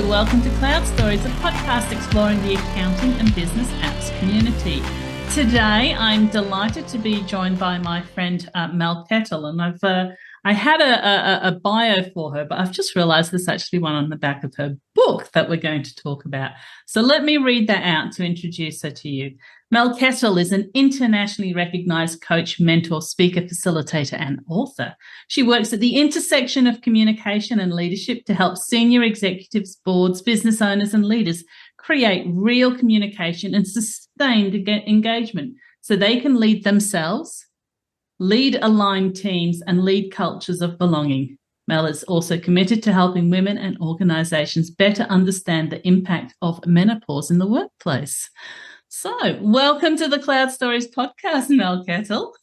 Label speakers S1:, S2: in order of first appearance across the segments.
S1: welcome to Cloud Stories, a podcast exploring the accounting and business apps community. Today, I'm delighted to be joined by my friend Mel Kettle, and I had a bio for her, but I've just realised there's actually one on the back of her book that we're going to talk about. So let me read that out to introduce her to you. Mel Kettle is an internationally recognised coach, mentor, speaker, facilitator, and author. She works at the intersection of communication and leadership to help senior executives, boards, business owners, and leaders create real communication and sustained engagement so they can lead themselves, lead aligned teams, and lead cultures of belonging. Mel is also committed to helping women and organisations better understand the impact of menopause in the workplace. So, welcome to the Cloud Stories podcast, Mel Kettle.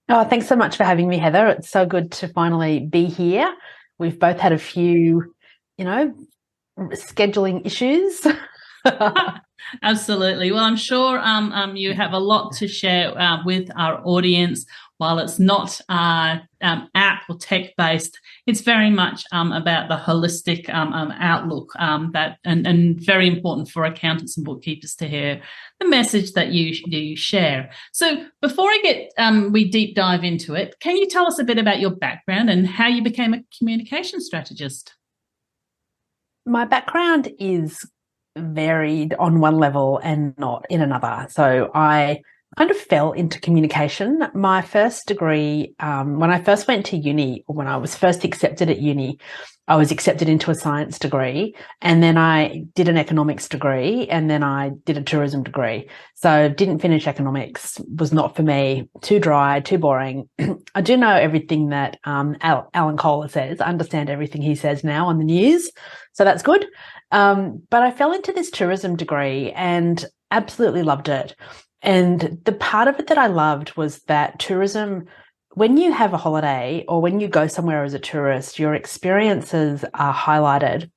S2: Oh, thanks so much for having me, Heather. It's so good to finally be here. We've both had a few, scheduling issues.
S1: Absolutely. Well, I'm sure you have a lot to share with our audience. While it's not app or tech-based, it's very much about the holistic outlook that and very important for accountants and bookkeepers to hear the message that you share. So before we deep dive into it, can you tell us a bit about your background and how you became a communication strategist?
S2: My background is varied on one level and not in another. So I kind of fell into communication. My first degree, when I first went to uni, or when I was first accepted at uni, I was accepted into a science degree, and then I did an economics degree, and then I did a tourism degree. So didn't finish economics, was not for me, too dry, too boring. I do know everything that Alan Kohler says. I understand everything he says now on the news, so that's good. But I fell into this tourism degree and absolutely loved it. And the part of it that I loved was that tourism, when you have a holiday or when you go somewhere as a tourist, your experiences are highlighted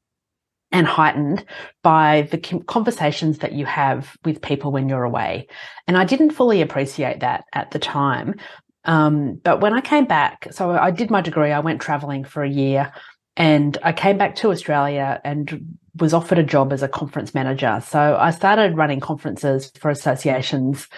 S2: and heightened by the conversations that you have with people when you're away. And I didn't fully appreciate that at the time. But when I came back, so I did my degree, I went traveling for a year, and I came back to Australia and was offered a job as a conference manager. So I started running conferences for associations,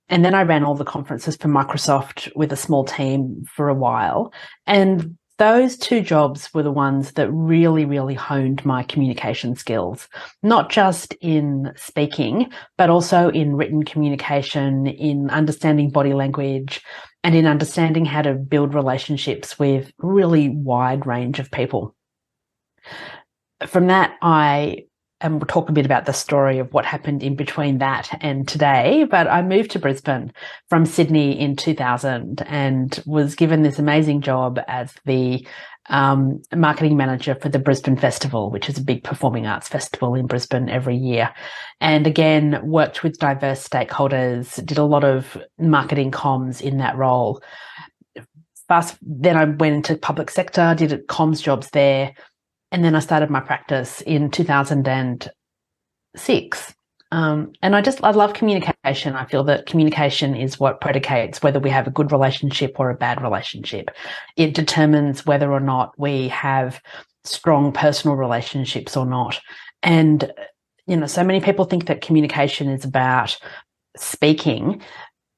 S2: and then I ran all the conferences for Microsoft with a small team for a while. And those two jobs were the ones that really, really honed my communication skills, not just in speaking, but also in written communication, in understanding body language, and in understanding how to build relationships with a really wide range of people. From that, and we'll talk a bit about the story of what happened in between that and today, but I moved to Brisbane from Sydney in 2000 and was given this amazing job as the marketing manager for the Brisbane Festival, which is a big performing arts festival in Brisbane every year. And again, worked with diverse stakeholders, did a lot of marketing comms in that role. Then I went into public sector, did comms jobs there. And then I started my practice in 2006. And I love communication. I feel that communication is what predicates whether we have a good relationship or a bad relationship. It determines whether or not we have strong personal relationships or not. And, so many people think that communication is about speaking,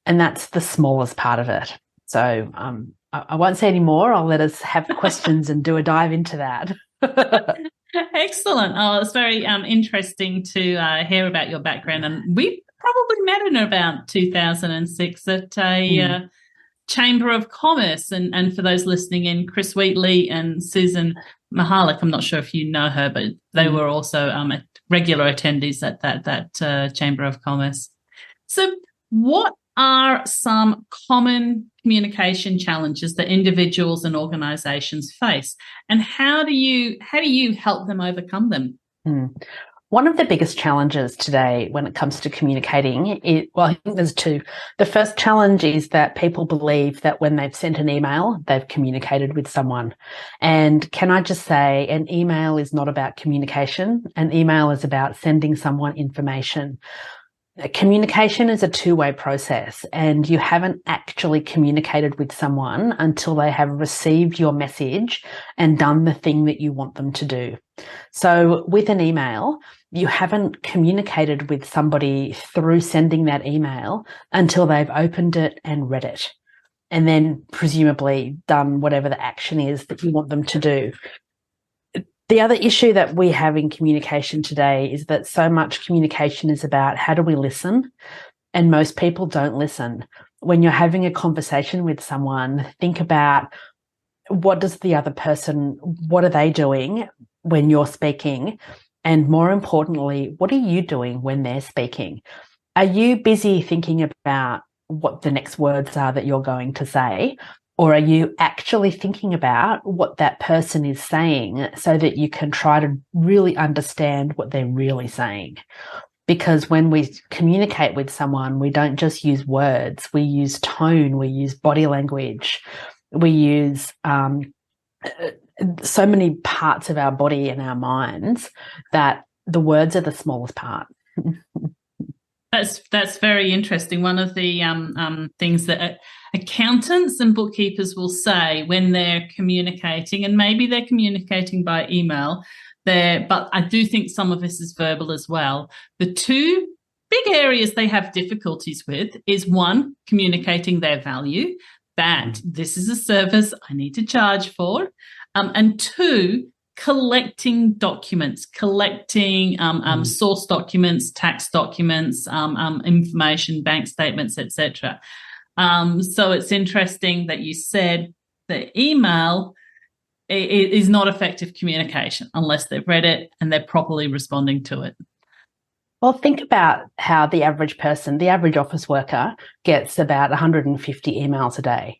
S2: and that's the smallest part of it. So I won't say any more. I'll let us have questions and do a dive into that.
S1: Excellent. Oh, it's very interesting to hear about your background. And we probably met in about 2006 at a Chamber of Commerce. And for those listening in, Chris Wheatley and Susan Mahalik, I'm not sure if you know her, but they were also regular attendees at that Chamber of Commerce. So what are some common communication challenges that individuals and organisations face, and how do you help them overcome them?
S2: One of the biggest challenges today when it comes to communicating I think there's two. The first challenge is that people believe that when they've sent an email, they've communicated with someone. And can I just say, an email is not about communication. An email is about sending someone information. communication is a two-way process, and you haven't actually communicated with someone until they have received your message and done the thing that you want them to do. So with an email, you haven't communicated with somebody through sending that email until they've opened it and read it, and then presumably done whatever the action is that you want them to do. The other issue that we have in communication today is that so much communication is about how do we listen, and most people don't listen. When you're having a conversation with someone, think about what does the other person, what are they doing when you're speaking? And more importantly, what are you doing when they're speaking? Are you busy thinking about what the next words are that you're going to say? Or are you actually thinking about what that person is saying so that you can try to really understand what they're really saying? Because when we communicate with someone, we don't just use words, we use tone, we use body language, we use so many parts of our body and our minds that the words are the smallest part.
S1: That's very interesting. One of the things that accountants and bookkeepers will say when they're communicating, and maybe they're communicating by email, but I do think some of this is verbal as well. The two big areas they have difficulties with is, one, communicating their value, that this is a service I need to charge for, and two, collecting documents, collecting source documents, tax documents, information, bank statements, etc. So it's interesting that you said the email is not effective communication unless they've read it and they're properly responding to it.
S2: Well, think about how the average person, the average office worker, gets about 150 emails a day,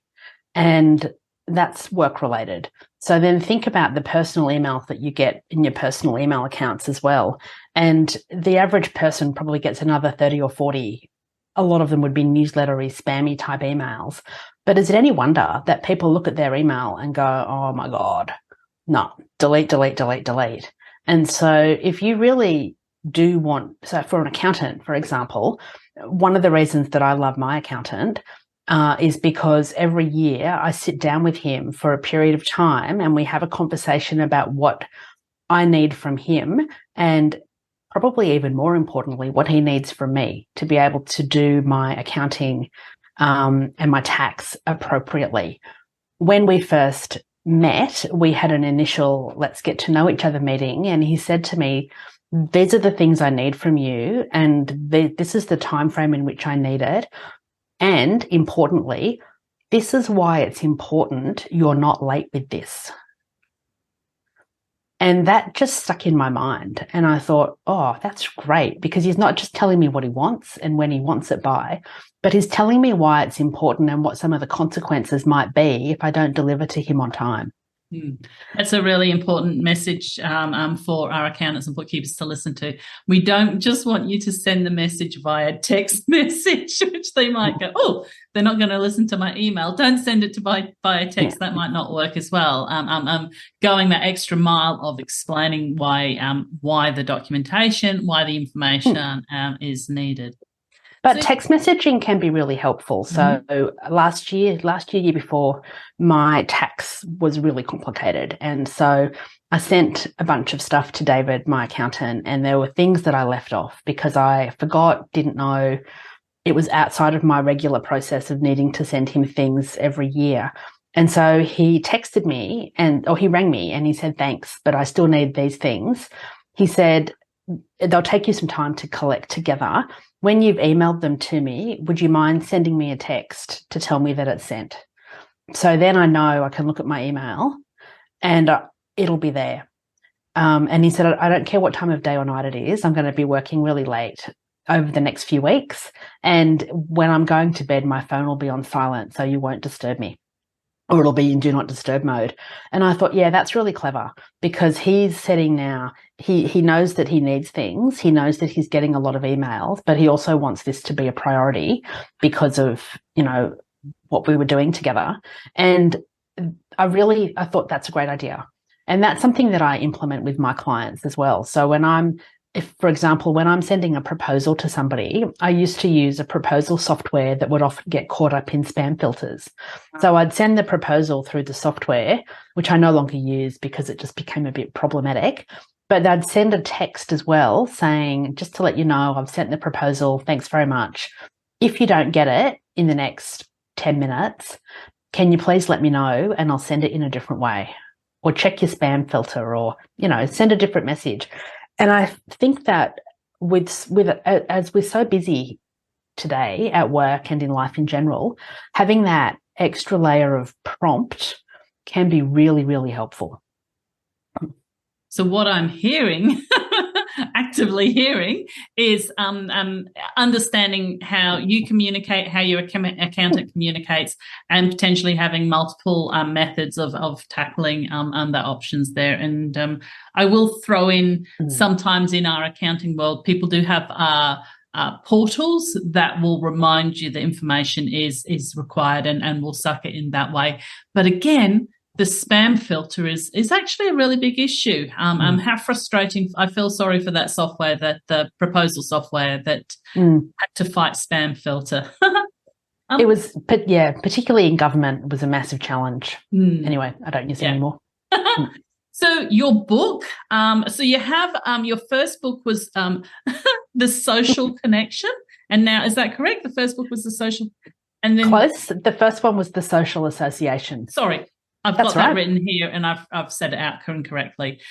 S2: and that's work-related. So then think about the personal emails that you get in your personal email accounts as well. And the average person probably gets another 30 or 40. A lot of them would be newslettery, spammy type emails. But is it any wonder that people look at their email and go, oh my God, no, delete, delete, delete, delete. And so if you really do want, so for an accountant, for example, one of the reasons that I love my accountant is because every year I sit down with him for a period of time and we have a conversation about what I need from him, and probably even more importantly, what he needs from me to be able to do my accounting and my tax appropriately. When we first met, we had an initial let's get to know each other meeting, and he said to me, these are the things I need from you, and this is the time frame in which I need it. And importantly, this is why it's important you're not late with this. And that just stuck in my mind. And I thought, oh, that's great, because he's not just telling me what he wants and when he wants it by, but he's telling me why it's important and what some of the consequences might be if I don't deliver to him on time.
S1: That's a really important message for our accountants and bookkeepers to listen to. We don't just want you to send the message via text message, which they might go, oh, they're not going to listen to my email. Don't send it via text. That might not work as well. Going that extra mile of explaining why the documentation, why the information is needed.
S2: But text messaging can be really helpful. So last year before, my tax was really complicated. And so I sent a bunch of stuff to David, my accountant, and there were things that I left off because I forgot, didn't know. It was outside of my regular process of needing to send him things every year. And so he texted me or he rang me and he said, thanks, but I still need these things. He said, they'll take you some time to collect together. When you've emailed them to me, would you mind sending me a text to tell me that it's sent? So then I know I can look at my email and it'll be there. And he said, I don't care what time of day or night it is. I'm going to be working really late over the next few weeks. And when I'm going to bed, my phone will be on silent, so you won't disturb me. Or it'll be in do not disturb mode. And I thought, yeah, that's really clever, because he's setting now, he knows that he needs things. He knows that he's getting a lot of emails, but he also wants this to be a priority because of, what we were doing together. And I thought that's a great idea. And that's something that I implement with my clients as well. So when I'm if, for example, when I'm sending a proposal to somebody, I used to use a proposal software that would often get caught up in spam filters. So I'd send the proposal through the software, which I no longer use because it just became a bit problematic. But I'd send a text as well saying, just to let you know, I've sent the proposal. Thanks very much. If you don't get it in the next 10 minutes, can you please let me know and I'll send it in a different way? Or check your spam filter, or, send a different message. And I think that as we're so busy today at work and in life in general, having that extra layer of prompt can be really, really helpful.
S1: So what I'm hearing, actively hearing, is understanding how you communicate, how your accountant communicates, and potentially having multiple methods of tackling the options there. And I will throw in, sometimes in our accounting world, people do have portals that will remind you the information is required and will suck it in that way. But again, the spam filter is actually a really big issue. How frustrating. I feel sorry for that software, that the proposal software that had to fight spam filter.
S2: It was, particularly in government, it was a massive challenge. Anyway, I don't use it anymore.
S1: So your book, so you have your first book was The Social Connection, and now, is that correct? The first book was The Social, and then
S2: close. The first one was The Social Association.
S1: Sorry. I've got that written here, and I've said it out incorrectly.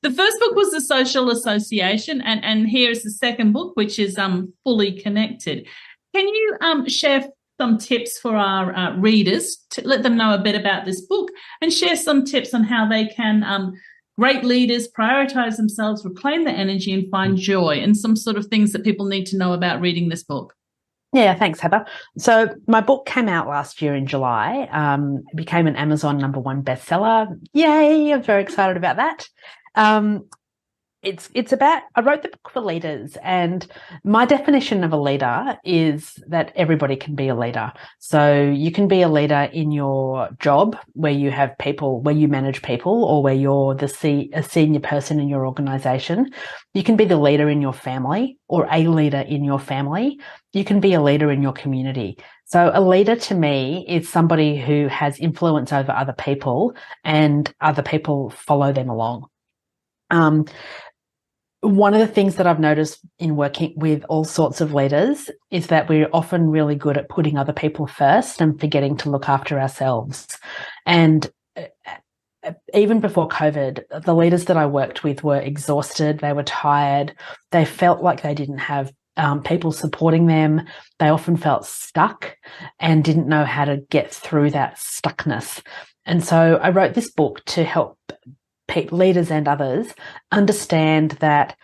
S1: The first book was The Social Association, and here is the second book, which is Fully Connected. Can you share some tips for our readers to let them know a bit about this book, and share some tips on how they can great leaders prioritize themselves, reclaim their energy, and find joy, and some sort of things that people need to know about reading this book?
S2: Yeah, thanks, Heather. So my book came out last year in July. It became an Amazon #1 bestseller. Yay, I'm very excited about that. I wrote the book for leaders, and my definition of a leader is that everybody can be a leader. So you can be a leader in your job where you have people, where you manage people, or where you're a senior person in your organization. You can be the leader in your family, or a leader in your family. You can be a leader in your community. So a leader to me is somebody who has influence over other people and other people follow them along. One of the things that I've noticed in working with all sorts of leaders is that we're often really good at putting other people first and forgetting to look after ourselves. And even before COVID, the leaders that I worked with were exhausted. They were tired. They felt like they didn't have people supporting them. They often felt stuck and didn't know how to get through that stuckness. And so I wrote this book to help leaders and others understand that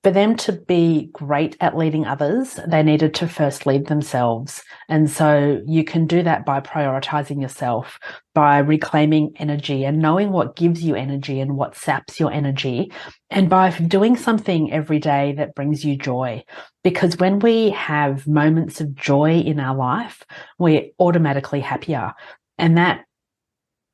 S2: for them to be great at leading others, they needed to first lead themselves. And so you can do that by prioritizing yourself, by reclaiming energy and knowing what gives you energy and what saps your energy, and by doing something every day that brings you joy. Because when we have moments of joy in our life, we're automatically happier. And that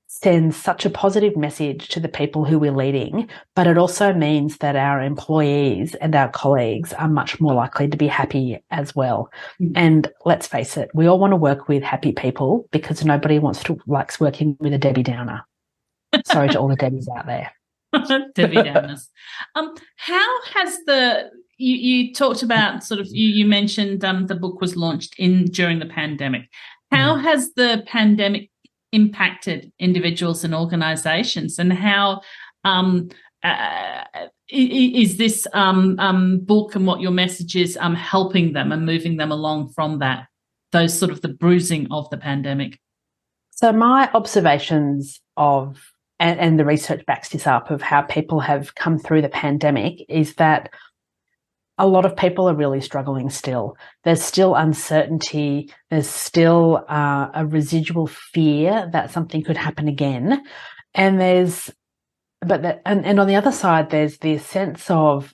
S2: sends such a positive message to the people who we're leading, but it also means that our employees and our colleagues are much more likely to be happy as well. And let's face it, we all want to work with happy people because nobody likes working with a Debbie Downer. Sorry to all the Debbies out there.
S1: Debbie Downers. How has you talked about you mentioned the book was launched during the pandemic. How has the pandemic impacted individuals and organizations, and how is this book and what your message is helping them and moving them along from those sort of the bruising of the pandemic?
S2: So my observations and the research backs this up, of how people have come through the pandemic, is that a lot of people are really struggling still. There's still uncertainty. There's still a residual fear that something could happen again. And and on the other side, there's this sense of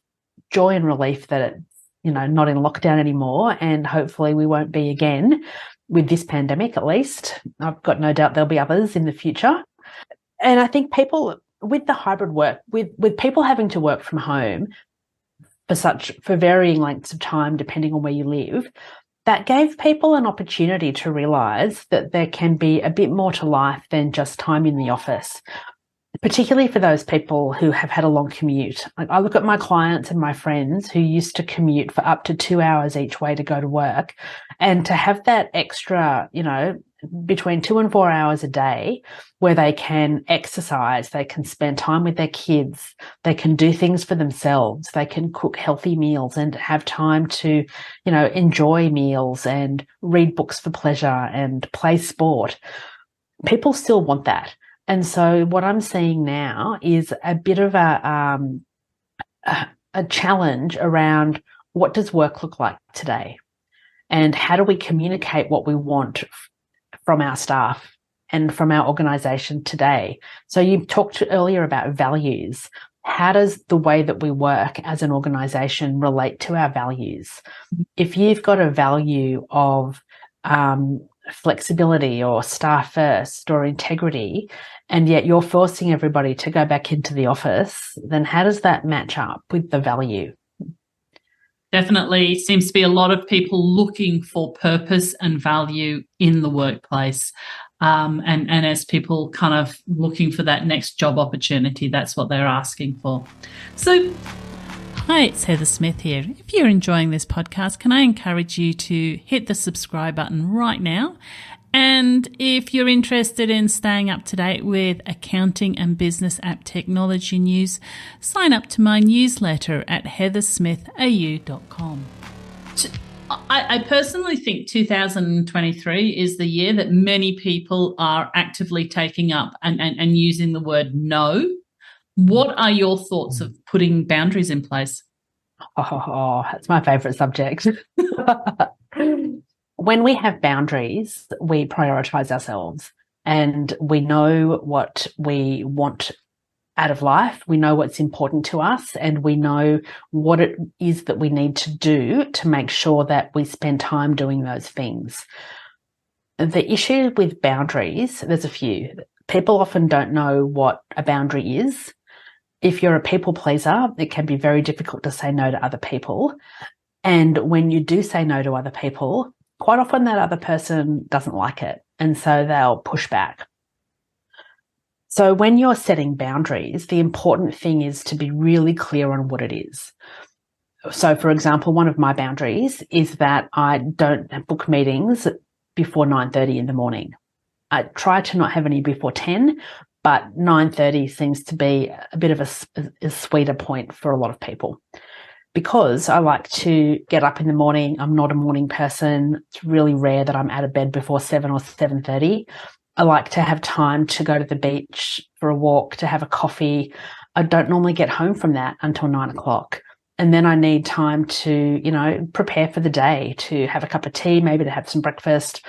S2: joy and relief that it's, not in lockdown anymore. And hopefully we won't be again with this pandemic, at least. I've got no doubt there'll be others in the future. And I think people with the hybrid work, with people having to work from home, for varying lengths of time, depending on where you live, that gave people an opportunity to realize that there can be a bit more to life than just time in the office, particularly for those people who have had a long commute. I look at my clients and my friends who used to commute for up to 2 hours each way to go to work, and to have that extra, between 2 and 4 hours a day where they can exercise, they can spend time with their kids, they can do things for themselves, they can cook healthy meals and have time to, enjoy meals and read books for pleasure and play sport. People still want that. And so what I'm seeing now is a bit of a challenge around what does work look like today, and how do we communicate what we want from our staff and from our organisation today. So you talked earlier about values. How does the way that we work as an organisation relate to our values? If you've got a value of flexibility or staff first or integrity, and yet you're forcing everybody to go back into the office, then how does that match up with the value?
S1: Definitely seems to be a lot of people looking for purpose and value in the workplace. And as people kind of looking for that next job opportunity, that's what they're asking for. So, hi, it's Heather Smith here. If you're enjoying this podcast, can I encourage you to hit the subscribe button right now? And if you're interested in staying up to date with accounting and business app technology news, sign up to my newsletter at heathersmithau.com. I personally think 2023 is the year that many people are actively taking up and using the word no. What are your thoughts of putting boundaries in place?
S2: Oh, that's my favourite subject. When we have boundaries, we prioritise ourselves, and we know what we want out of life. We know what's important to us, and we know what it is that we need to do to make sure that we spend time doing those things. The issue with boundaries, there's a few. People often don't know what a boundary is. If you're a people pleaser, it can be very difficult to say no to other people. And when you do say no to other people, quite often that other person doesn't like it, and so they'll push back. So when you're setting boundaries, the important thing is to be really clear on what it is. So, for example, one of my boundaries is that I don't book meetings before 9:30 in the morning. I try to not have any before 10, but 9:30 seems to be a bit of a sweeter point for a lot of people. Because I like to get up in the morning. I'm not a morning person. It's really rare that I'm out of bed before 7 or 7:30. I like to have time to go to the beach for a walk, to have a coffee. I don't normally get home from that until 9 o'clock. And then I need time to, prepare for the day, to have a cup of tea, maybe to have some breakfast,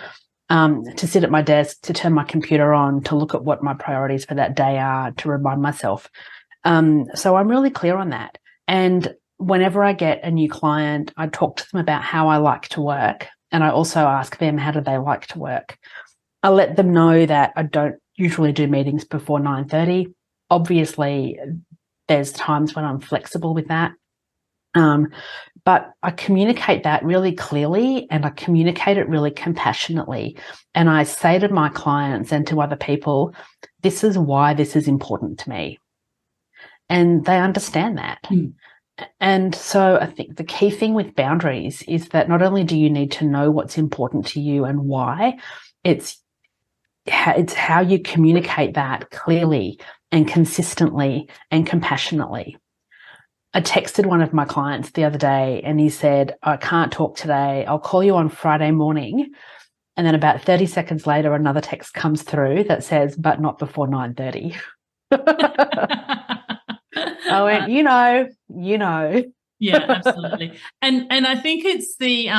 S2: to sit at my desk, to turn my computer on, to look at what my priorities for that day are, to remind myself. So I'm really clear on that. And whenever I get a new client, I talk to them about how I like to work, and I also ask them, how do they like to work? I let them know that I don't usually do meetings before 9:30. Obviously, there's times when I'm flexible with that. But I communicate that really clearly, and I communicate it really compassionately. And I say to my clients and to other people, this is why this is important to me. And they understand that. And so I think the key thing with boundaries is that not only do you need to know what's important to you and why, it's how you communicate that clearly and consistently and compassionately. I texted one of my clients the other day and he said, I can't talk today. I'll call you on Friday morning. And then about 30 seconds later, another text comes through that says, but not before 9:30. I went, you know.
S1: Yeah, absolutely. And I think it's the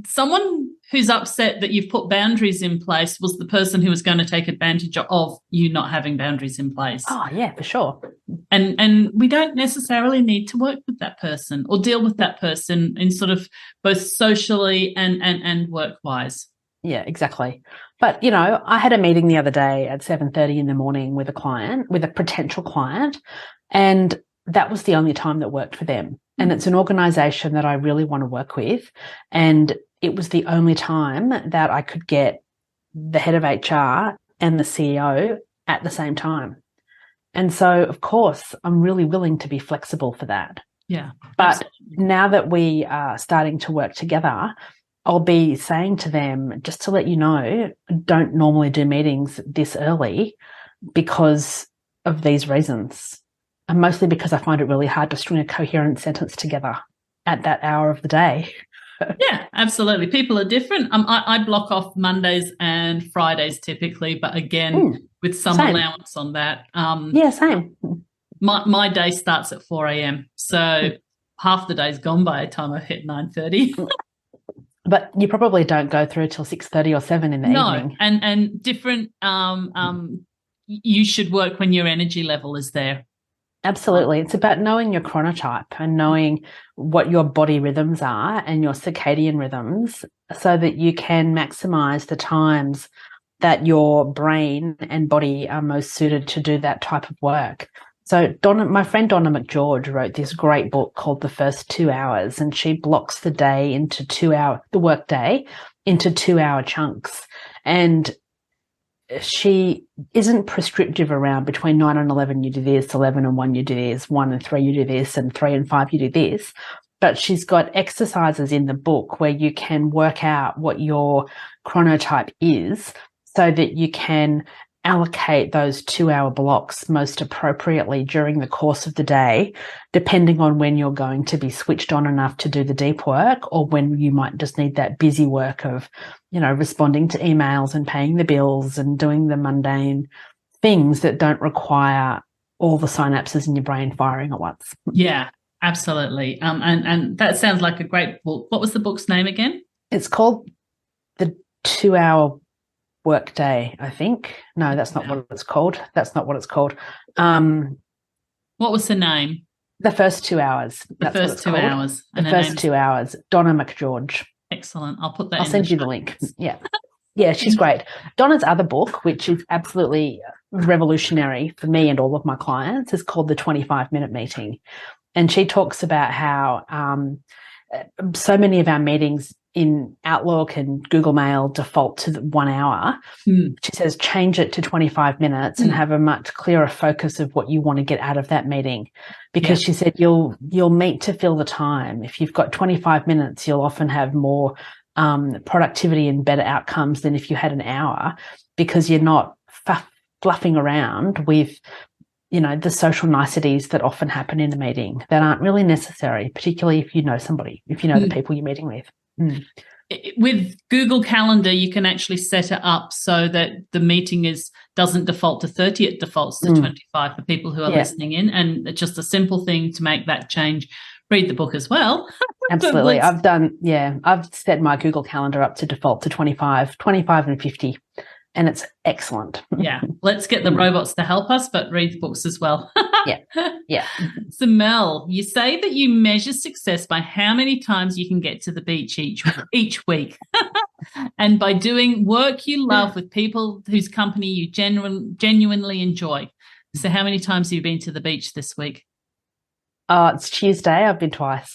S1: someone who's upset that you've put boundaries in place was the person who was going to take advantage of you not having boundaries in place.
S2: Oh, yeah, for sure.
S1: And we don't necessarily need to work with that person or deal with that person in sort of both socially and work-wise.
S2: Yeah, exactly. But, I had a meeting the other day at 7:30 in the morning with a potential client, and that was the only time that worked for them. And it's an organization that I really want to work with. And it was the only time that I could get the head of HR and the CEO at the same time. And so, of course, I'm really willing to be flexible for that.
S1: Yeah.
S2: But now that we are starting to work together, I'll be saying to them, just to let you know, don't normally do meetings this early because of these reasons. And mostly because I find it really hard to string a coherent sentence together at that hour of the day.
S1: Yeah, absolutely. People are different. I block off Mondays and Fridays typically, but again, with some allowance on that.
S2: Same.
S1: My day starts at 4 a.m. So half the day's gone by the time I hit 9:30.
S2: But you probably don't go through till 6:30 or 7 in the evening.
S1: No, and different. You should work when your energy level is there.
S2: Absolutely. It's about knowing your chronotype and knowing what your body rhythms are and your circadian rhythms so that you can maximize the times that your brain and body are most suited to do that type of work. So my friend Donna McGeorge wrote this great book called The First 2 Hours, and she blocks the day into the work day into 2-hour chunks. And she isn't prescriptive around between 9 and 11 you do this, 11 and 1 you do this, 1 and 3 you do this, and 3 and 5 you do this. But she's got exercises in the book where you can work out what your chronotype is so that you can allocate those 2-hour blocks most appropriately during the course of the day, depending on when you're going to be switched on enough to do the deep work or when you might just need that busy work of, responding to emails and paying the bills and doing the mundane things that don't require all the synapses in your brain firing at once.
S1: Yeah, absolutely. And that sounds like a great book. What was the book's name again?
S2: It's called The 2-Hour Workday, I think. No, that's not what it's called. That's not what it's called.
S1: What was the name?
S2: The First 2 Hours.
S1: The First 2 Hours.
S2: The First 2 Hours. Donna McGeorge.
S1: Excellent. I'll put that
S2: I'll send you the link. Yeah. Yeah, she's great. Donna's other book, which is absolutely revolutionary for me and all of my clients, is called The 25-Minute Meeting. And she talks about how so many of our meetings in Outlook and Google Mail default to 1 hour. She says change it to 25 minutes and have a much clearer focus of what you want to get out of that meeting. Because she said you'll meet to fill the time. If you've got 25 minutes, you'll often have more productivity and better outcomes than if you had an hour, because you're not fluffing around with the social niceties that often happen in a meeting that aren't really necessary, particularly if you know somebody, if you know the people you're meeting with.
S1: With Google Calendar, you can actually set it up so that the meeting doesn't default to 30, it defaults to 25 for people who are listening in. And it's just a simple thing to make that change. Read the book as well.
S2: Absolutely. I've set my Google Calendar up to default to 25 and 50. And it's excellent.
S1: Yeah. Let's get the robots to help us, but read the books as well.
S2: Yeah.
S1: So, Mel, you say that you measure success by how many times you can get to the beach each week. And by doing work you love with people whose company you genuinely enjoy. So how many times have you been to the beach this week?
S2: It's Tuesday. I've been twice.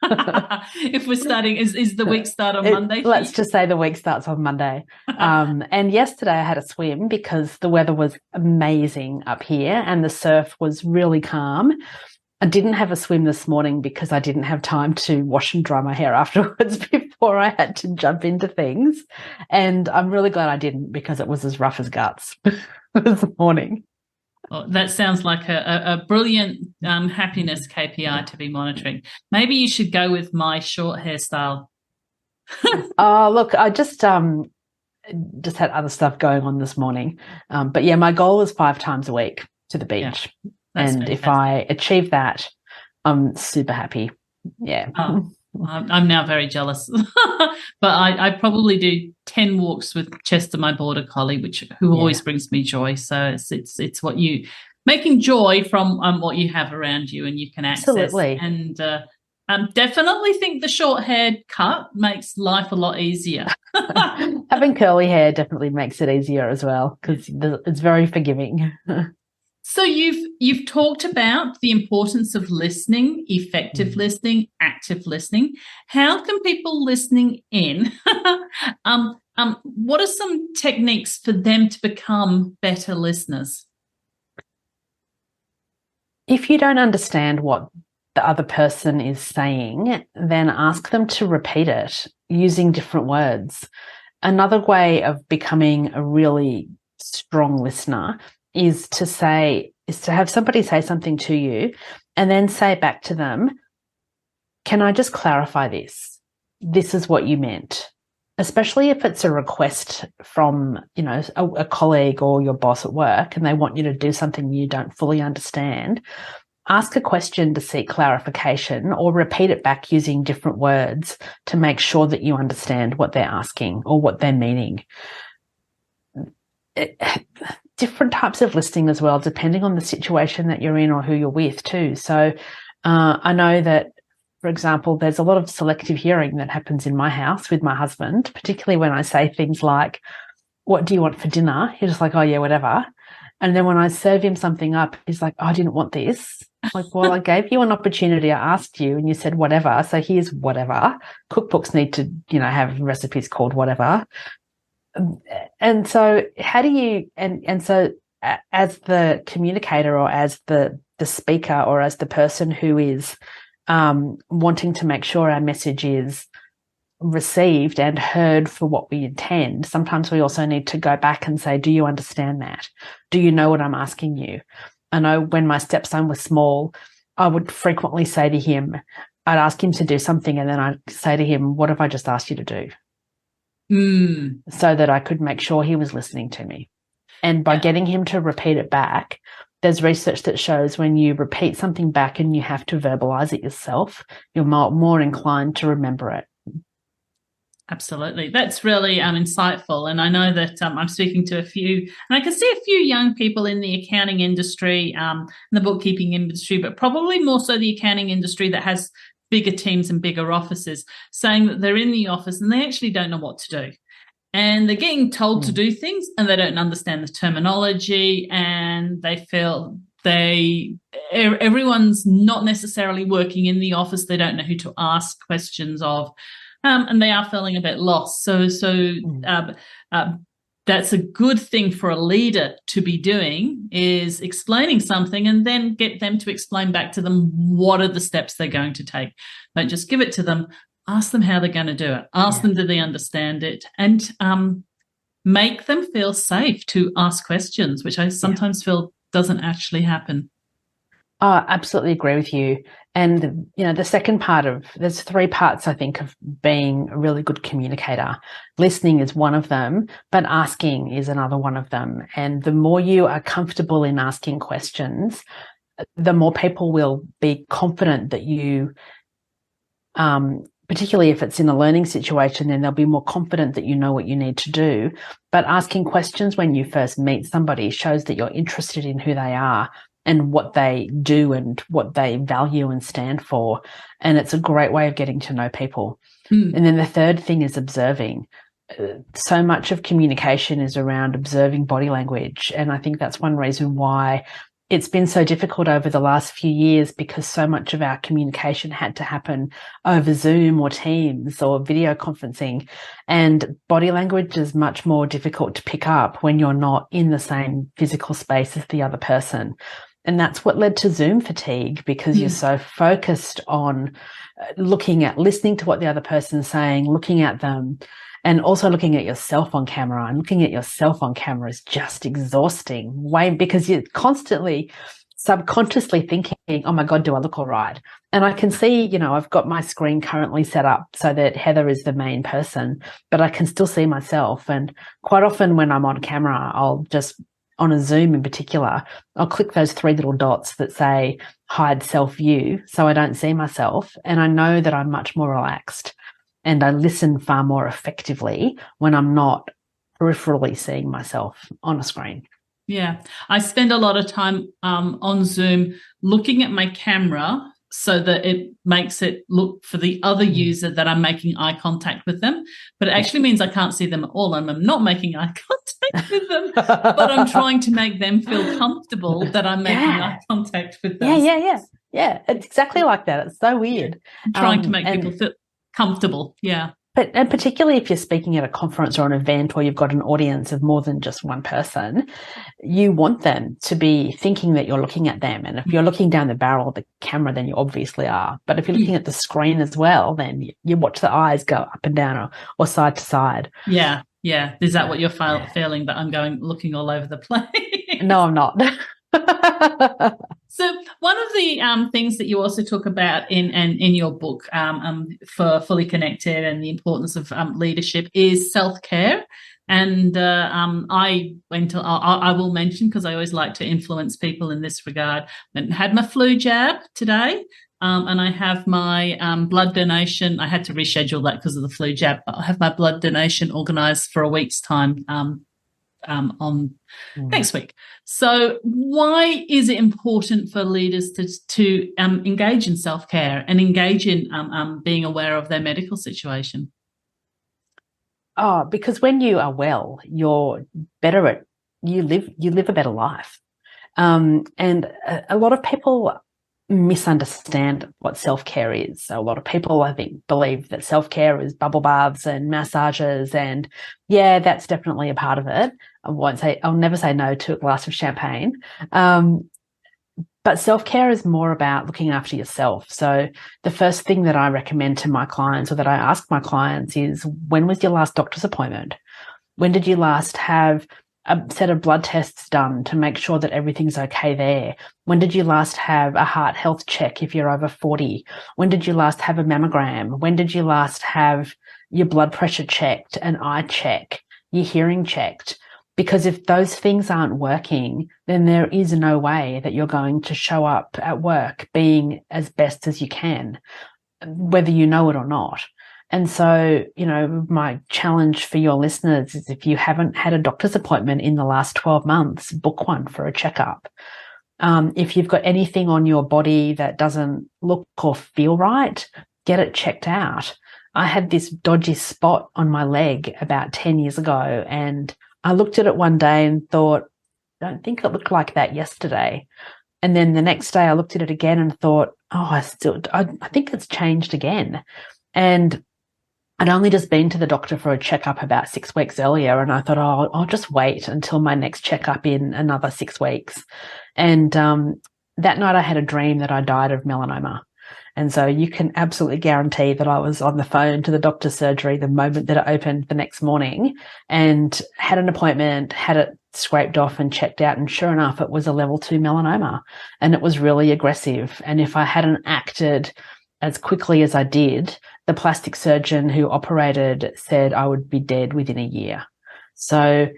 S1: If we're starting, is the week start on Monday?
S2: Let's just say the week starts on Monday. And yesterday I had a swim because the weather was amazing up here and the surf was really calm. I didn't have a swim this morning because I didn't have time to wash and dry my hair afterwards before I had to jump into things. And I'm really glad I didn't, because it was as rough as guts this morning.
S1: Well, that sounds like a brilliant happiness KPI to be monitoring. Maybe you should go with my short hairstyle.
S2: Oh, look, I just had other stuff going on this morning. But yeah, my goal is 5 times a week to the beach. Yeah, and fantastic. If I achieve that, I'm super happy. Yeah.
S1: Oh, I'm now very jealous. But I probably do 10 walks with Chester, my border collie, who always brings me joy. So it's what you making joy from what you have around you and you can access.
S2: Absolutely.
S1: And definitely think the short hair cut makes life a lot easier.
S2: Having curly hair definitely makes it easier as well, because it's very forgiving.
S1: So you've talked about the importance of listening, effective
S2: Mm.
S1: listening, active listening. How can people listening in? What are some techniques for them to become better listeners?
S2: If you don't understand what the other person is saying, then ask them to repeat it using different words. Another way of becoming a really strong listener is to have somebody say something to you and then say back to them, can I just clarify this? This is what you meant. Especially if it's a request from, a colleague or your boss at work and they want you to do something you don't fully understand. Ask a question to seek clarification or repeat it back using different words to make sure that you understand what they're asking or what they're meaning. Different types of listening as well, depending on the situation that you're in or who you're with too. So I know that, for example, there's a lot of selective hearing that happens in my house with my husband, particularly when I say things like, what do you want for dinner? He's just like, oh yeah, whatever. And then when I serve him something up, he's like, oh, I didn't want this. Like, well, I gave you an opportunity. I asked you and you said whatever. So here's whatever. Cookbooks need to, have recipes called whatever. And so how do you, and so as the communicator or as the speaker or as the person who is wanting to make sure our message is received and heard for what we intend, sometimes we also need to go back and say, do you understand that? Do you know what I'm asking you? I know when my stepson was small, I would frequently say to him, I'd ask him to do something and then I'd say to him, what have I just asked you to do? So that I could make sure he was listening to me. And by getting him to repeat it back, there's research that shows when you repeat something back and you have to verbalize it yourself, you're more inclined to remember it.
S1: Absolutely. That's really insightful. And I know that I'm speaking to a few, and I can see a few young people in the accounting industry, in the bookkeeping industry, but probably more so the accounting industry that has bigger teams and bigger offices, saying that they're in the office and they actually don't know what to do. And they're getting told to do things and they don't understand the terminology and they feel everyone's not necessarily working in the office. They don't know who to ask questions of. And they are feeling a bit lost. So that's a good thing for a leader to be doing, is explaining something and then get them to explain back to them what are the steps they're going to take. Don't just give it to them. Ask them how they're going to do it. Ask them, do they understand it? And make them feel safe to ask questions, which I sometimes feel doesn't actually happen.
S2: Oh, I absolutely agree with you. And, the second there's three parts, I think, of being a really good communicator. Listening is one of them, but asking is another one of them. And the more you are comfortable in asking questions, the more people will be confident that you, particularly if it's in a learning situation, then they'll be more confident that you know what you need to do. But asking questions when you first meet somebody shows that you're interested in who they are and what they do and what they value and stand for. And it's a great way of getting to know people. And then the third thing is observing. So much of communication is around observing body language. And I think that's one reason why it's been so difficult over the last few years, because so much of our communication had to happen over Zoom or Teams or video conferencing. And body language is much more difficult to pick up when you're not in the same physical space as the other person. And that's what led to Zoom fatigue, because you're so focused on listening to what the other person's saying, looking at them, and also looking at yourself on camera. And looking at yourself on camera is just exhausting, because you're constantly subconsciously thinking, oh my God, do I look all right? And I can see, I've got my screen currently set up so that Heather is the main person, but I can still see myself. And quite often when I'm on camera, I'll just, on a Zoom in particular, I'll click those three little dots that say hide self-view so I don't see myself. And I know that I'm much more relaxed and I listen far more effectively when I'm not peripherally seeing myself on a screen.
S1: Yeah, I spend a lot of time on Zoom looking at my camera so that it makes it look for the other user that I'm making eye contact with them. But it actually means I can't see them at all, and I'm not making eye contact with them, but I'm trying to make them feel comfortable that I'm making eye contact with them.
S2: Yeah. It's exactly like that. It's so weird.
S1: I'm trying to make people feel comfortable. Yeah.
S2: And particularly if you're speaking at a conference or an event, or you've got an audience of more than just one person, you want them to be thinking that you're looking at them. And if you're looking down the barrel of the camera, then you obviously are. But if you're looking at the screen as well, then you watch the eyes go up and down or side to side.
S1: Yeah. Yeah. Is that what you're feeling, that I'm looking all over the place?
S2: No, I'm not.
S1: So one of the things that you also talk about in your book for Fully Connected, and the importance of leadership, is self-care. And I will mention, because I always like to influence people in this regard, I had my flu jab today. And I have my blood donation. I had to reschedule that because of the flu jab, but I have my blood donation organised for a week's time on next week. So why is it important for leaders to engage in self-care and engage in being aware of their medical situation?
S2: Oh, because when you are well, you're better at, you live a better life. And a lot of people misunderstand what self-care is. So a lot of people, I think, believe that self-care is bubble baths and massages, and yeah, that's definitely a part of it. I'll never say no to a glass of champagne. But self-care is more about looking after yourself. So the first thing that I recommend to my clients, or that I ask my clients, is, when was your last doctor's appointment? When did you last have a set of blood tests done to make sure that everything's okay there? When did you last have a heart health check if you're over 40? When did you last have a mammogram? When did you last have your blood pressure checked, an eye check, your hearing checked? Because if those things aren't working, then there is no way that you're going to show up at work being as best as you can, whether you know it or not. And so, my challenge for your listeners is, if you haven't had a doctor's appointment in the last 12 months, book one for a checkup. If you've got anything on your body that doesn't look or feel right, get it checked out. I had this dodgy spot on my leg about 10 years ago, and I looked at it one day and thought, I don't think it looked like that yesterday. And then the next day I looked at it again and thought, I think it's changed again. And I'd only just been to the doctor for a checkup about 6 weeks earlier, and I thought, I'll just wait until my next checkup in another 6 weeks. And that night I had a dream that I died of melanoma. And so you can absolutely guarantee that I was on the phone to the doctor's surgery the moment that it opened the next morning, and had an appointment, had it scraped off and checked out. And sure enough, it was a level 2 melanoma, and it was really aggressive. And if I hadn't acted as quickly as I did, the plastic surgeon who operated said I would be dead within a year. So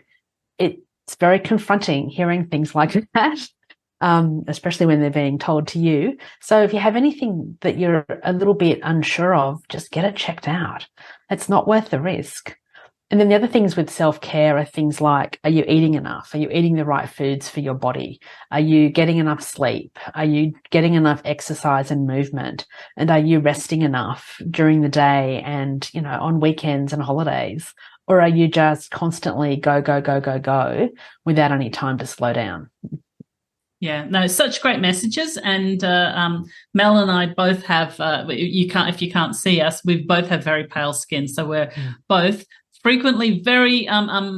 S2: it's very confronting hearing things like that. Especially when they're being told to you. So if you have anything that you're a little bit unsure of, just get it checked out. It's not worth the risk. And then the other things with self-care are things like, are you eating enough? Are you eating the right foods for your body? Are you getting enough sleep? Are you getting enough exercise and movement? And are you resting enough during the day and, on weekends and holidays? Or are you just constantly go, go, go, go, go without any time to slow down?
S1: Yeah, no, such great messages. And Mel and I both have, if you can't see us, we both have very pale skin. So we're both frequently very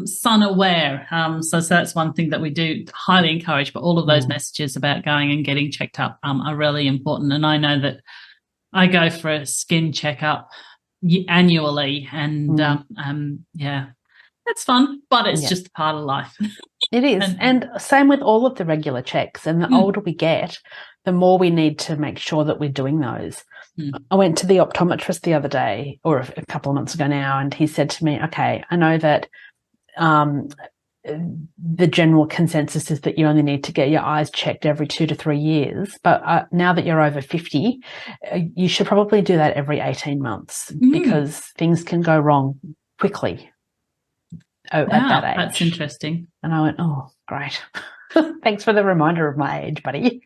S1: sun aware. So that's one thing that we do highly encourage. But all of those messages about going and getting checked up are really important. And I know that I go for a skin checkup annually, and that's fun, but it's just part of life.
S2: It is. And same with all of the regular checks. And the older we get, the more we need to make sure that we're doing those. I went to the optometrist the other day, or a couple of months ago now, and he said to me, okay, I know that the general consensus is that you only need to get your eyes checked every 2 to 3 years. But now that you're over 50, you should probably do that every 18 months because things can go wrong quickly. At that age.
S1: That's interesting.
S2: And I went, oh, great. Thanks for the reminder of my age, buddy.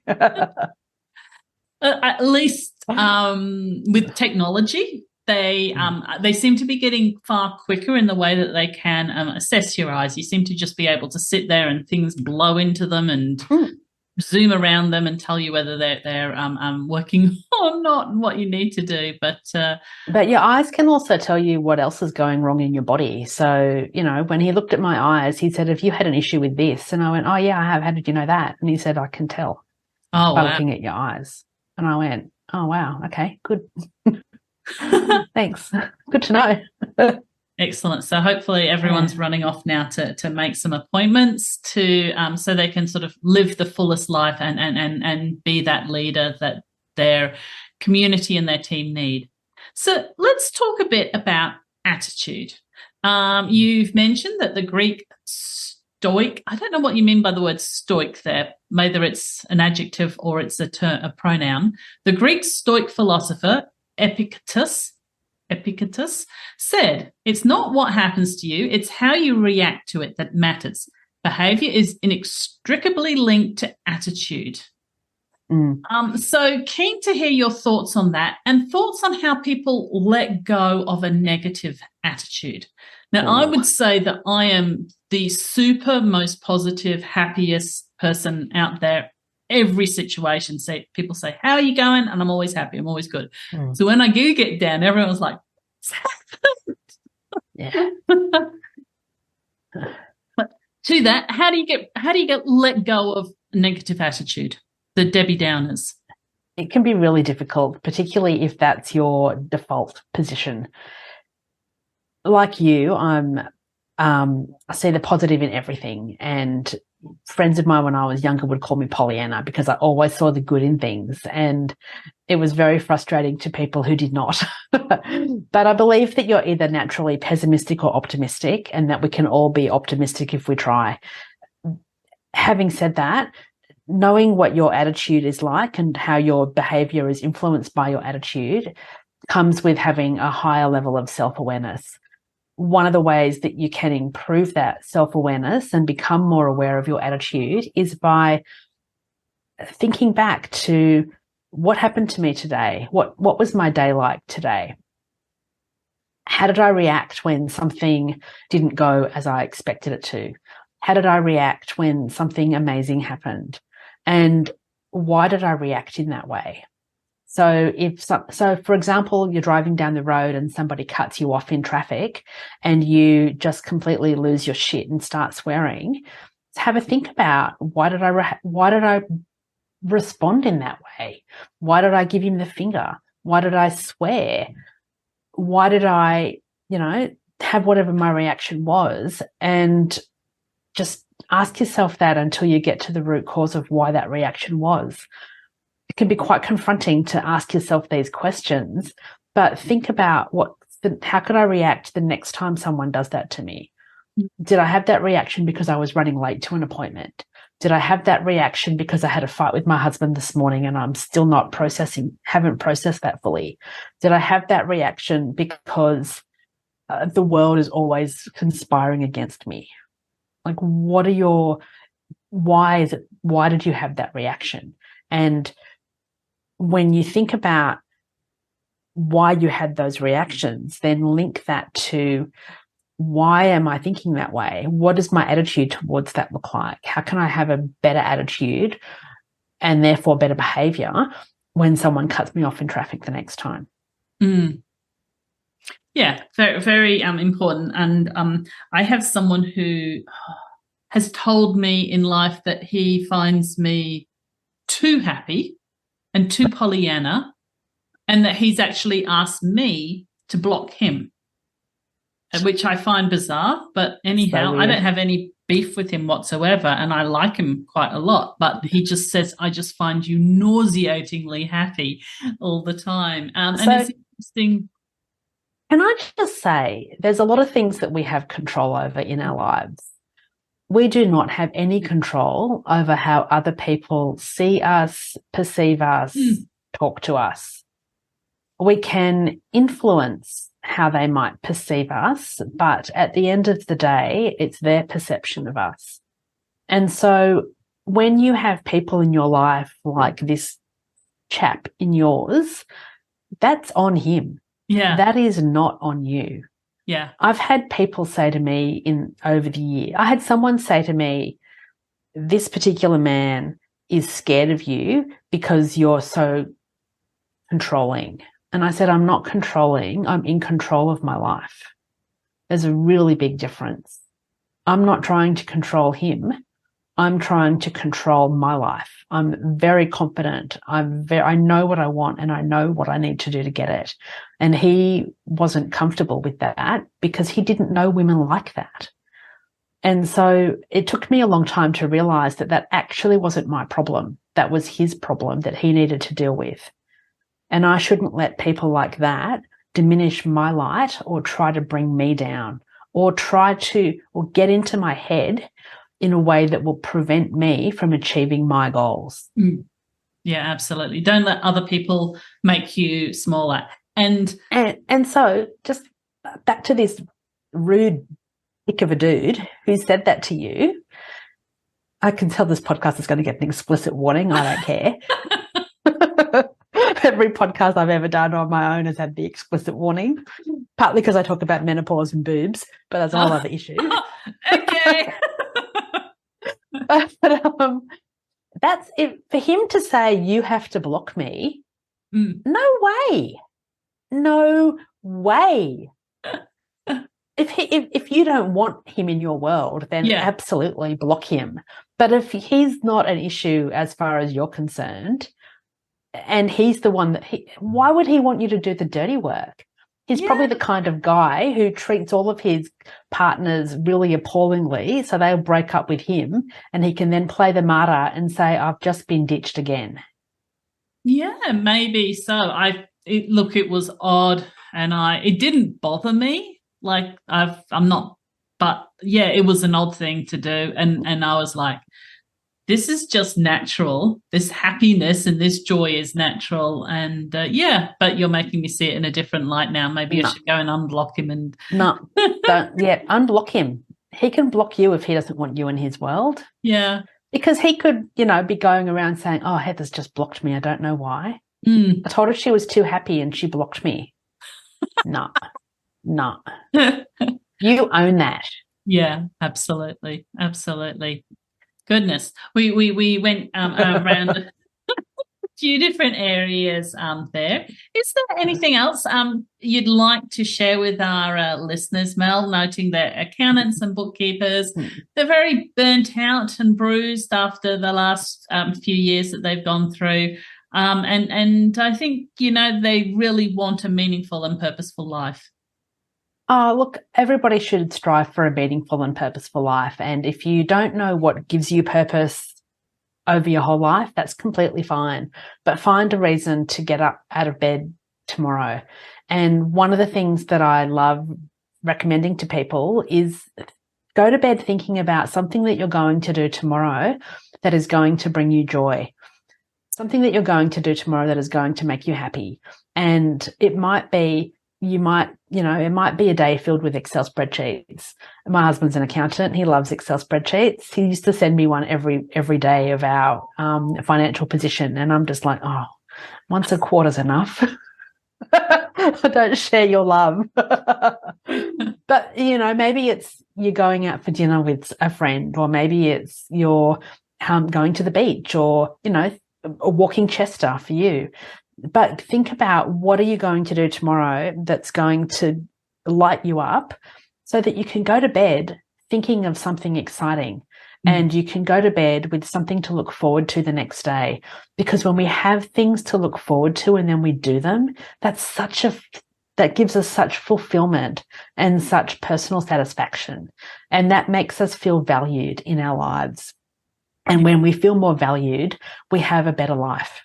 S1: At least with technology, they seem to be getting far quicker in the way that they can assess your eyes. You seem to just be able to sit there and things blow into them and zoom around them and tell you whether they're working or not and what you need to do.
S2: But your eyes can also tell you what else is going wrong in your body. So, when he looked at my eyes, he said, "Have you had an issue with this?" And I went, "Oh, yeah, I have. How did you know that?" And he said, "I can tell by looking at your eyes." And I went, "Oh, wow. Okay, good." Thanks. Good to know.
S1: Excellent. So hopefully everyone's running off now to make some appointments so they can sort of live the fullest life and be that leader that their community and their team need. So let's talk a bit about attitude. You've mentioned that the Greek stoic, I don't know what you mean by the word stoic there, whether it's an adjective or it's a pronoun. The Greek stoic philosopher Epictetus said, "It's not what happens to you, it's how you react to it that matters. Behavior is inextricably linked to attitude." So keen to hear your thoughts on that and thoughts on how people let go of a negative attitude. Now, I would say that I am the super most positive, happiest person out there. Every situation, people say, "How are you going?" And I'm always happy. I'm always good. So when I do get down, everyone's like,
S2: yeah.
S1: But to that, how do you get let go of negative attitude, the Debbie Downers?
S2: It can be really difficult, particularly if that's your default position. Like you, I see the positive in everything, and friends of mine when I was younger would call me Pollyanna because I always saw the good in things, and it was very frustrating to people who did not. But I believe that you're either naturally pessimistic or optimistic, and that we can all be optimistic if we try. Having said that, knowing what your attitude is like and how your behavior is influenced by your attitude comes with having a higher level of self-awareness. One of the ways that you can improve that self-awareness and become more aware of your attitude is by thinking back to what happened to me today. What was my day like today? How did I react when something didn't go as I expected it to? How did I react when something amazing happened? And why did I react in that way? So for example, you're driving down the road and somebody cuts you off in traffic and you just completely lose your shit and start swearing. So have a think about why did I respond in that way? Why did I give him the finger? Why did I swear? Why did I, have whatever my reaction was? And just ask yourself that until you get to the root cause of why that reaction was. It can be quite confronting to ask yourself these questions, but think about how could I react the next time someone does that to me? Did I have that reaction because I was running late to an appointment? Did I have that reaction because I had a fight with my husband this morning and I'm still haven't processed that fully? Did I have that reaction because the world is always conspiring against me? Like, why did you have that reaction? And when you think about why you had those reactions, then link that to why am I thinking that way? What does my attitude towards that look like? How can I have a better attitude and therefore better behavior when someone cuts me off in traffic the next time?
S1: Yeah, very, very important. And I have someone who has told me in life that he finds me too happy and too Pollyanna, and that he's actually asked me to block him, which I find bizarre. But anyhow, I don't have any beef with him whatsoever, and I like him quite a lot. But he just says, "I just find you nauseatingly happy all the time." And it's interesting.
S2: Can I just say, there's a lot of things that we have control over in our lives. We do not have any control over how other people see us, perceive us, talk to us. We can influence how they might perceive us, but at the end of the day, it's their perception of us. And so when you have people in your life like this chap in yours, that's on him.
S1: Yeah.
S2: That is not on you.
S1: Yeah.
S2: I've had people say to me over the year, I had someone say to me, this particular man is scared of you because you're so controlling. And I said, I'm not controlling. I'm in control of my life. There's a really big difference. I'm not trying to control him. I'm trying to control my life. I'm very confident. I know what I want and I know what I need to do to get it. And he wasn't comfortable with that because he didn't know women like that. And so it took me a long time to realize that that actually wasn't my problem. That was his problem that he needed to deal with. And I shouldn't let people like that diminish my light or try to bring me down or get into my head in a way that will prevent me from achieving my goals.
S1: Yeah, absolutely. Don't let other people make you smaller. And
S2: so just back to this rude dick of a dude who said that to you. I can tell this podcast is going to get an explicit warning. I don't care. Every podcast I've ever done on my own has had the explicit warning, partly because I talk about menopause and boobs, but that's a whole other issue.
S1: Okay.
S2: But that's it. For him to say, you have to block me, no way. No way. If you don't want him in your world, then absolutely block him. But if he's not an issue as far as you're concerned, and he's the one why would he want you to do the dirty work? He's probably the kind of guy who treats all of his partners really appallingly, so they'll break up with him and he can then play the martyr and say, I've just been ditched again.
S1: Yeah, maybe so. It was odd and it didn't bother me. Like I'm not, but yeah, it was an odd thing to do. And I was like, this is just natural. This happiness and this joy is natural. And but you're making me see it in a different light now. Maybe I should go and unblock him and
S2: don't. Yeah, unblock him. He can block you if he doesn't want you in his world.
S1: Yeah.
S2: Because he could, be going around saying, oh, Heather's just blocked me. I don't know why. I told her she was too happy and she blocked me. No. You own that.
S1: Yeah, absolutely. Absolutely. Goodness. We went around a few different areas there. Is there anything else you'd like to share with our listeners, Mel, noting that accountants and bookkeepers, they're very burnt out and bruised after the last few years that they've gone through. And I think, they really want a meaningful and purposeful life.
S2: Look, everybody should strive for a meaningful and purposeful life. And if you don't know what gives you purpose over your whole life, that's completely fine. But find a reason to get up out of bed tomorrow. And one of the things that I love recommending to people is go to bed thinking about something that you're going to do tomorrow that is going to bring you joy. Something that you're going to do tomorrow that is going to make you happy. And it might be it might be a day filled with Excel spreadsheets. My husband's an accountant. He loves Excel spreadsheets. He used to send me one every day of our financial position. And I'm just like, oh, once a quarter's enough. I don't share your love. But, maybe it's you're going out for dinner with a friend, or maybe it's you're going to the beach, or, a walking Chester for you. But think about what are you going to do tomorrow that's going to light you up so that you can go to bed thinking of something exciting and you can go to bed with something to look forward to the next day. Because when we have things to look forward to and then we do them, that gives us such fulfillment and such personal satisfaction. And that makes us feel valued in our lives. And when we feel more valued, we have a better life.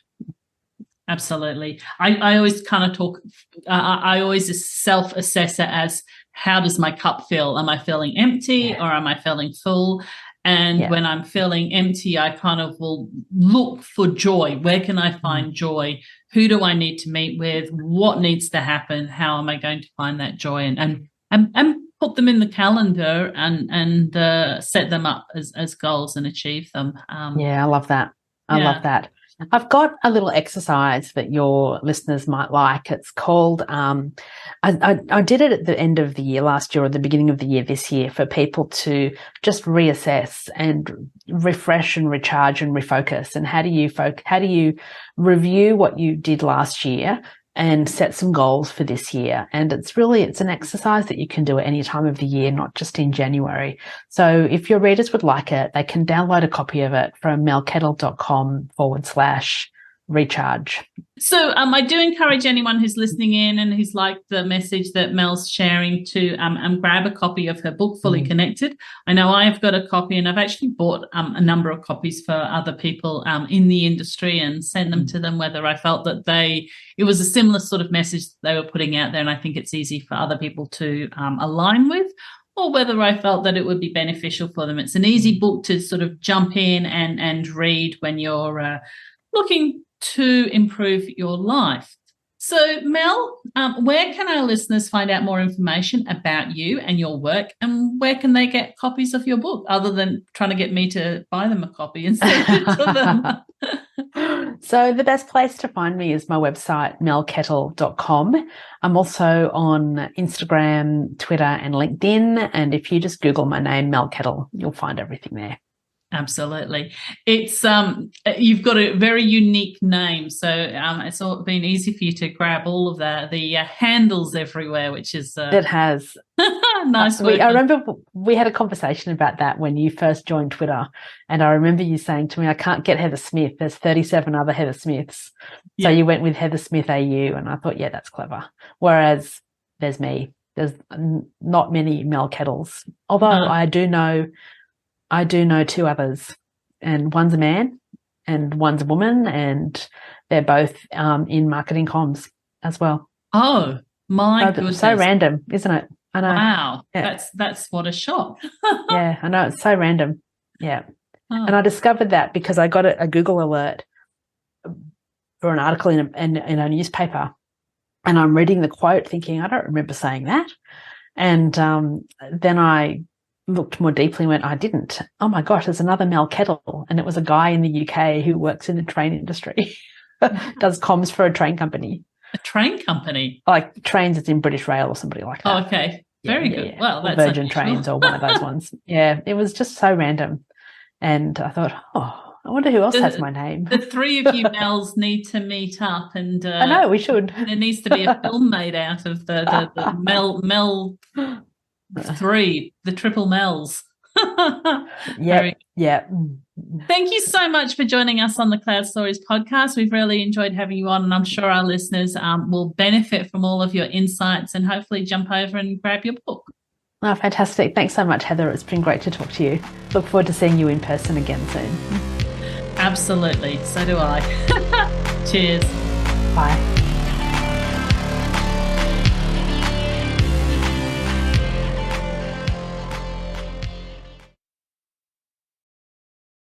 S1: Absolutely. I always kind of talk, I always self-assess it as, how does my cup feel? Am I feeling empty or am I feeling full? And when I'm feeling empty, I kind of will look for joy. Where can I find joy? Who do I need to meet with? What needs to happen? How am I going to find that joy? And put them in the calendar and set them up as goals and achieve them.
S2: I love that. I love that. I've got a little exercise that your listeners might like. It's called, I did it at the end of the year last year or the beginning of the year this year for people to just reassess and refresh and recharge and refocus. And how do you review what you did last year and set some goals for this year? And it's an exercise that you can do at any time of the year, not just in January. So if your readers would like it, they can download a copy of it from melkettle.com/recharge.
S1: So I do encourage anyone who's listening in and who's liked the message that Mel's sharing to grab a copy of her book, Fully Connected. I know I've got a copy, and I've actually bought a number of copies for other people in the industry and sent them to them, whether I felt that it was a similar sort of message they were putting out there, and I think it's easy for other people to align with, or whether I felt that it would be beneficial for them. It's an easy book to sort of jump in and read when you're looking to improve your life. So, Mel, where can our listeners find out more information about you and your work, and where can they get copies of your book, other than trying to get me to buy them a copy and send it to them?
S2: So the best place to find me is my website, melkettle.com. I'm also on Instagram, Twitter, and LinkedIn. And if you just Google my name, Mel Kettle, you'll find everything there.
S1: Absolutely. It's you've got a very unique name, so it's all been easy for you to grab all of the handles everywhere, which is
S2: it has
S1: nice.
S2: I remember we had a conversation about that when you first joined Twitter, and I remember you saying to me, "I can't get Heather Smith. There's 37 other Heather Smiths." So you went with Heather Smith AU, and I thought, yeah, that's clever. Whereas there's me. There's not many Mel Kettles, although I do know two others, and one's a man and one's a woman, and they're both in marketing comms as well.
S1: Oh, my goodness.
S2: So random, isn't it? I know.
S1: Wow. Yeah. That's what a shock.
S2: Yeah, I know. It's so random. Yeah. Oh. And I discovered that because I got a Google alert for an article in a newspaper, and I'm reading the quote thinking, I don't remember saying that. And then I looked more deeply and went, I didn't. Oh my gosh, there's another Mel Kettle. And it was a guy in the UK who works in the train industry, does comms for a train company.
S1: A train company?
S2: Like trains, it's in British Rail or somebody like that.
S1: Oh, okay. Very good.
S2: Yeah.
S1: Well, that's
S2: Virgin Trains or one of those ones. Yeah, it was just so random. And I thought, I wonder who else has my name.
S1: The three of you Mels need to meet up, and
S2: I know we should.
S1: There needs to be a film made out of the Mel 3, the triple Mels.
S2: Yeah.
S1: Thank you so much for joining us on the Cloud Stories podcast. We've really enjoyed having you on, and I'm sure our listeners will benefit from all of your insights and hopefully jump over and grab your book.
S2: Oh, fantastic. Thanks so much, Heather. It's been great to talk to you. Look forward to seeing you in person again soon.
S1: Absolutely. So do I. Cheers.
S2: Bye.